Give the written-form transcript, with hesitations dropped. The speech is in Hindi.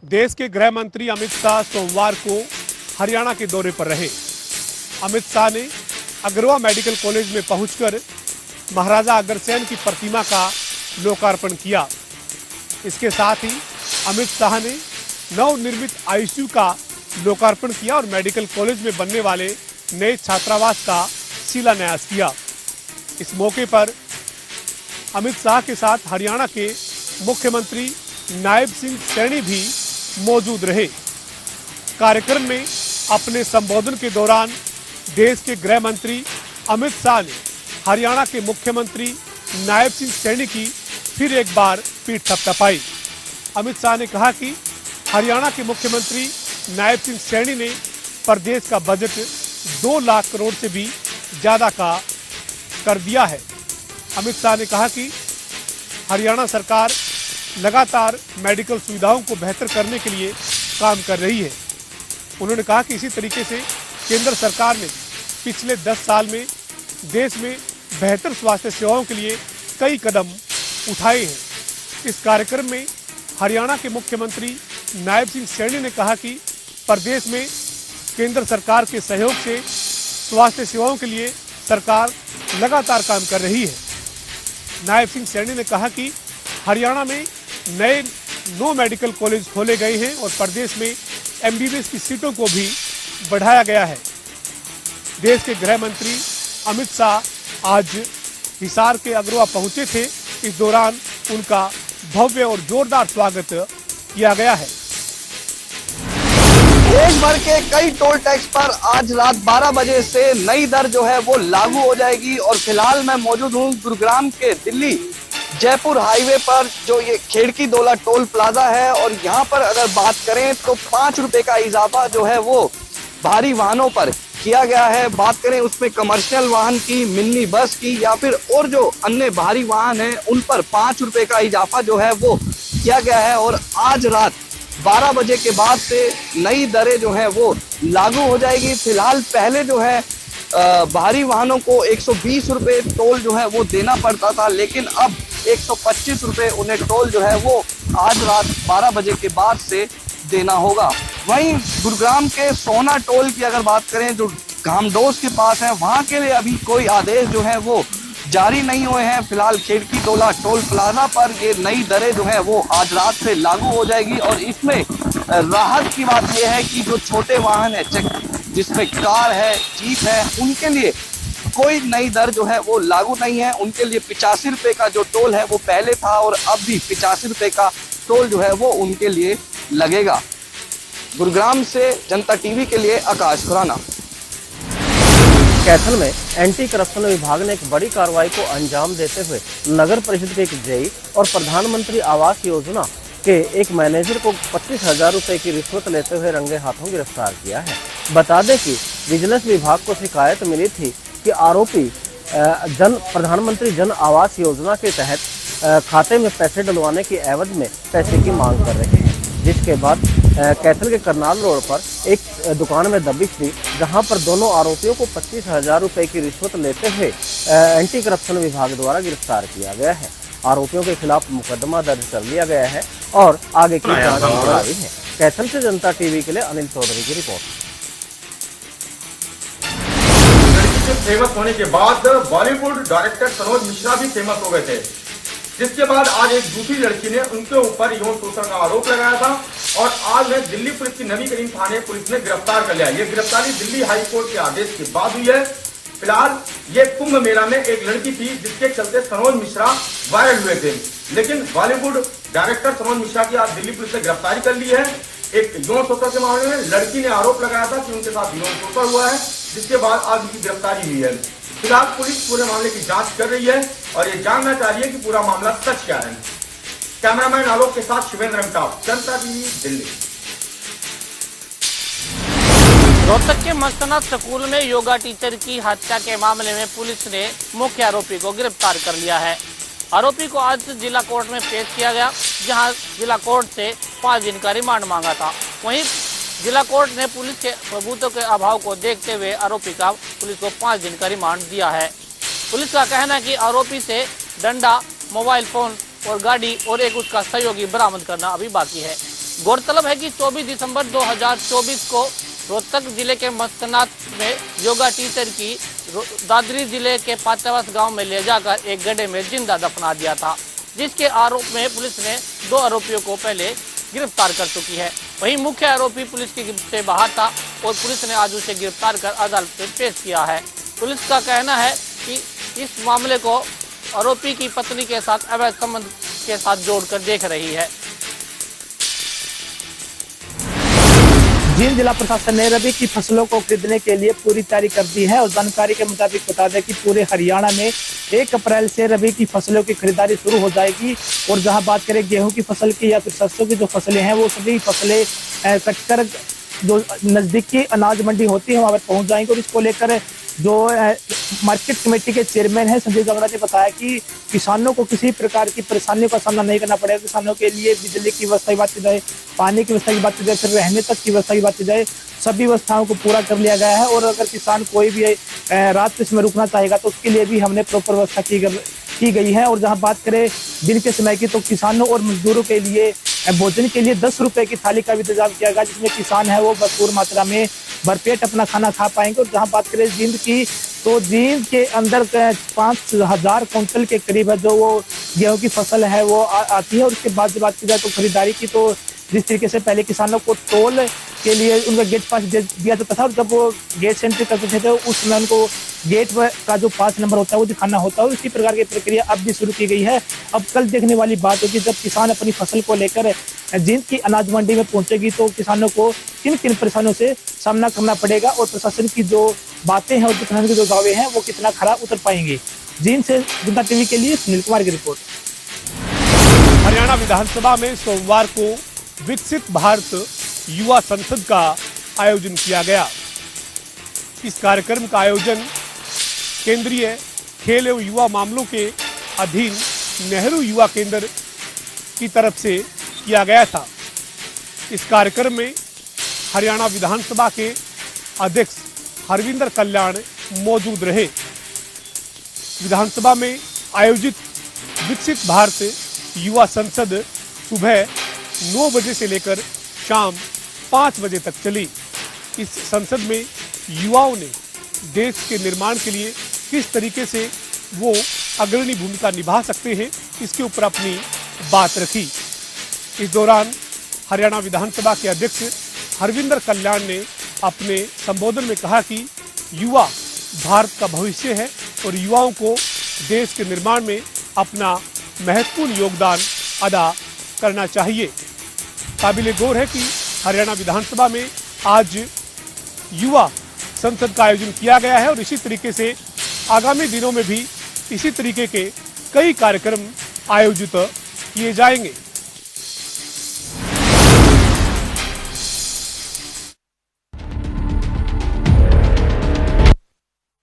देश के गृह मंत्री अमित शाह सोमवार को हरियाणा के दौरे पर रहे। अमित शाह ने अग्रवा मेडिकल कॉलेज में पहुंचकर महाराजा अग्रसेन की प्रतिमा का लोकार्पण किया। इसके साथ ही अमित शाह ने नवनिर्मित आईसीयू का लोकार्पण किया और मेडिकल कॉलेज में बनने वाले नए छात्रावास का शिलान्यास किया। इस मौके पर अमित शाह के साथ हरियाणा के मुख्यमंत्री नायब सिंह सैनी भी मौजूद रहे। कार्यक्रम में अपने संबोधन के दौरान देश के गृह मंत्री अमित शाह ने हरियाणा के मुख्यमंत्री नायब सिंह सैनी की फिर एक बार पीठ थपथपाई। अमित शाह ने कहा कि हरियाणा के मुख्यमंत्री नायब सिंह सैनी ने प्रदेश का बजट 2 लाख करोड़ से भी ज्यादा का कर दिया है। अमित शाह ने कहा कि हरियाणा सरकार लगातार मेडिकल सुविधाओं को बेहतर करने के लिए काम कर रही है। उन्होंने कहा कि इसी तरीके से केंद्र सरकार ने पिछले 10 साल में देश में बेहतर स्वास्थ्य सेवाओं के लिए कई कदम उठाए हैं। इस कार्यक्रम में हरियाणा के मुख्यमंत्री नायब सिंह सैनी ने कहा कि प्रदेश में केंद्र सरकार के सहयोग से स्वास्थ्य सेवाओं के लिए सरकार लगातार काम कर रही है। नायब सिंह सैनी ने कहा कि हरियाणा में नए 9 मेडिकल कॉलेज खोले गए हैं और प्रदेश में एमबीबीएस की सीटों को भी बढ़ाया गया है। देश के गृह मंत्री अमित शाह आज हिसार के अग्रवा पहुंचे थे। इस दौरान उनका भव्य और जोरदार स्वागत किया गया है। देश भर के कई टोल टैक्स पर आज रात 12 बजे से नई दर जो है वो लागू हो जाएगी और फिलहाल मैं मौजूद हूँ गुरुग्राम के दिल्ली जयपुर हाईवे पर, जो ये खेड़की डोला टोल प्लाजा है। और यहाँ पर अगर बात करें तो 5 रुपए का इजाफा जो है वो भारी वाहनों पर किया गया है। बात करें उसमें कमर्शियल वाहन की, मिनी बस की या फिर और जो अन्य भारी वाहन हैं उन पर 5 रुपए का इजाफा जो है वो किया गया है। और आज रात 12 बजे के बाद से नई दरें जो है वो लागू हो जाएगी। फिलहाल पहले जो है भारी वाहनों को 120 रुपए टोल जो है वो देना पड़ता था, लेकिन अब 125 रुपए उन्हें टोल जो है वो आज रात 12 बजे के बाद से देना होगा। वहीं गुरुग्राम के सोना टोल की अगर बात करें जो घामडोस के पास है, वहां के लिए अभी कोई आदेश जो है वो जारी नहीं हुए हैं। फिलहाल खेड़की डोला टोल प्लाजा पर ये नई दरें जो है वो आज रात से लागू हो जाएगी। और इसमें राहत की बात यह है कि जो छोटे वाहन है, जिसमें कार है, जीप है, उनके लिए कोई नई दर जो है वो लागू नहीं है। उनके लिए 85 रुपए का जो टोल है वो पहले था और अब भी 85 रुपए का टोल जो है वो उनके लिए लगेगा। गुरुग्राम से जनता टीवी के लिए आकाश खुराना। कैथल में एंटी करप्शन विभाग ने एक बड़ी कार्रवाई को अंजाम देते हुए नगर परिषद के एक जेई और प्रधानमंत्री आवास योजना के एक मैनेजर को 25,000 रुपए की रिश्वत लेते हुए रंगे हाथों गिरफ्तार किया है। बता दें कि विजिलेंस विभाग को शिकायत मिली थी कि आरोपी प्रधानमंत्री जन आवास योजना के तहत खाते में पैसे डलवाने की एवज में पैसे की मांग कर रहे हैं, जिसके बाद कैथल के करनाल रोड पर एक दुकान में दबिश दी, जहां पर दोनों आरोपियों को 25,000 रुपए की रिश्वत लेते हुए एंटी करप्शन विभाग द्वारा गिरफ्तार किया गया है। आरोपियों के खिलाफ मुकदमा दर्ज कर लिया गया है और आगे की जांच जारी है। कैथल से जनता टीवी के लिए अनिल चौधरी की रिपोर्ट। फेमस होने के बाद बॉलीवुड डायरेक्टर सनोज मिश्रा भी फेमस हो गए थे, जिसके बाद आज एक दूसरी लड़की ने उनके ऊपर यौन शोषण का आरोप लगाया था और आज दिल्ली पुलिस की नवी करीम थाने पुलिस ने गिरफ्तार कर लिया। ये गिरफ्तारी दिल्ली हाई कोर्ट के आदेश के बाद हुई है। फिलहाल ये कुंभ मेला में एक लड़की थी जिसके चलते सनोज मिश्रा वायरल हुए थे, लेकिन बॉलीवुड डायरेक्टर सनोज मिश्रा की आज दिल्ली पुलिस ने गिरफ्तारी कर ली है। एक यौन शोषण के मामले में लड़की ने आरोप लगाया था कि उनके साथ यौन शोषण हुआ है, जिसके बाद आज उनकी गिरफ्तारी हुई है। फिलहाल पुलिस पूरे मामले की जांच कर रही है और ये जानना चाह रही है कि पूरा मामला सच क्या है। कैमरामैन आलोक के साथ शिवेंद्र रंगटाप, जनता टीवी, दिल्ली। रोहतक के मस्तनाथ स्कूल में योगा टीचर की हत्या के मामले में पुलिस ने मुख्य आरोपी को गिरफ्तार कर लिया है। आरोपी को आज जिला कोर्ट में पेश किया गया, जहां जिला कोर्ट से 5 दिन का रिमांड मांगा था। वहीं जिला कोर्ट ने पुलिस के सबूतों के अभाव को देखते हुए आरोपी का पुलिस को 5 दिन का रिमांड दिया है। पुलिस का कहना है कि आरोपी से डंडा, मोबाइल फोन और गाड़ी और एक उसका सहयोगी बरामद करना अभी बाकी है। गौरतलब है कि 24 दिसंबर 2024 को रोहतक जिले के मस्तनात में योगा टीचर की दादरी जिले के पाचावास गांव में ले जाकर एक गड्ढे में जिंदा दफना दिया था, जिसके आरोप में पुलिस ने 2 आरोपियों को पहले गिरफ्तार कर चुकी है। वहीं मुख्य आरोपी पुलिस की गिरफ्त से बाहर था और पुलिस ने आज उसे गिरफ्तार कर अदालत में पेश किया है। पुलिस का कहना है कि इस मामले को आरोपी की पत्नी के साथ अवैध संबंध के साथ जोड़कर देख रही है। जींद जिला प्रशासन ने रबी की फसलों को खरीदने के लिए पूरी तैयारी कर दी है और जानकारी के मुताबिक बता दें कि पूरे हरियाणा में 1 अप्रैल से रबी की फसलों की खरीदारी शुरू हो जाएगी। और जहां बात करें गेहूं की फसल की या फिर सरसों की जो फसलें हैं, वो सभी फसलें कटकर जो नजदीकी अनाज मंडी होती है वहां पर पहुंच जाएंगे। और इसको लेकर जो मार्केट कमेटी के चेयरमैन है संजय जगड़ा ने बताया कि किसानों को किसी प्रकार की परेशानियों का सामना नहीं करना पड़ेगा। किसानों के लिए बिजली की व्यवस्था की बात की जाए, पानी की व्यवस्था की बात की जाए, फिर रहने तक की व्यवस्था की बात की जाए, सभी व्यवस्थाओं को पूरा कर लिया गया है। और अगर किसान कोई भी रात इसमें रुकना चाहेगा तो उसके लिए भी हमने प्रॉपर व्यवस्था की गई है। और जहां बात करें दिन के समय की, तो किसानों और मजदूरों के लिए भोजन के लिए 10 रुपए की थाली का भी इंतजाम किया गया, जिसमें किसान है वो भरपूर मात्रा में भरपेट अपना खाना खा पाएंगे। और जहां बात करें जींद की, तो जींद के अंदर 5000 कुंटल के करीब है जो वो गेहूं की फसल है वो आती है। और उसके बाद जब बात की जाए तो खरीदारी की, तो जिस तरीके से पहले किसानों को टोल के लिए उनका गेट पास दिया जाता था और जब वो गेट से एंट्री करते थे तो उस समय उनको गेट का जो पास नंबर होता है वो दिखाना होता है। इसी प्रकार की प्रक्रिया अब भी शुरू की गई है। अब कल देखने वाली बात होगी जब किसान अपनी फसल को लेकर जींद की अनाज मंडी में पहुंचेगी तो किसानों को किन किन परेशानियों से सामना करना पड़ेगा और प्रशासन की जो बातें हैं और प्रशासन के जो दावे हैं वो कितना खरा उतर पाएंगे। जींद से जनता टीवी के लिए सुनील कुमार की रिपोर्ट। हरियाणा विधानसभा में सोमवार को विकसित भारत युवा संसद का आयोजन किया गया। इस कार्यक्रम का आयोजन केंद्रीय खेल एवं युवा मामलों के अधीन नेहरू युवा केंद्र की तरफ से किया गया था। इस कार्यक्रम में हरियाणा विधानसभा के अध्यक्ष हरविंदर कल्याण मौजूद रहे। विधानसभा में आयोजित विकसित भारत युवा संसद सुबह 9 बजे से लेकर शाम 5 बजे तक चली। इस संसद में युवाओं ने देश के निर्माण के लिए किस तरीके से वो अग्रणी भूमिका निभा सकते हैं इसके ऊपर अपनी बात रखी। इस दौरान हरियाणा विधानसभा के अध्यक्ष हरविंदर कल्याण ने अपने संबोधन में कहा कि युवा भारत का भविष्य है और युवाओं को देश के निर्माण में अपना महत्वपूर्ण योगदान अदा करना चाहिए। काबिले गौर है कि हरियाणा विधानसभा में आज युवा संसद का आयोजन किया गया है और इसी तरीके से आगामी दिनों में भी इसी तरीके के कई कार्यक्रम आयोजित किए जाएंगे।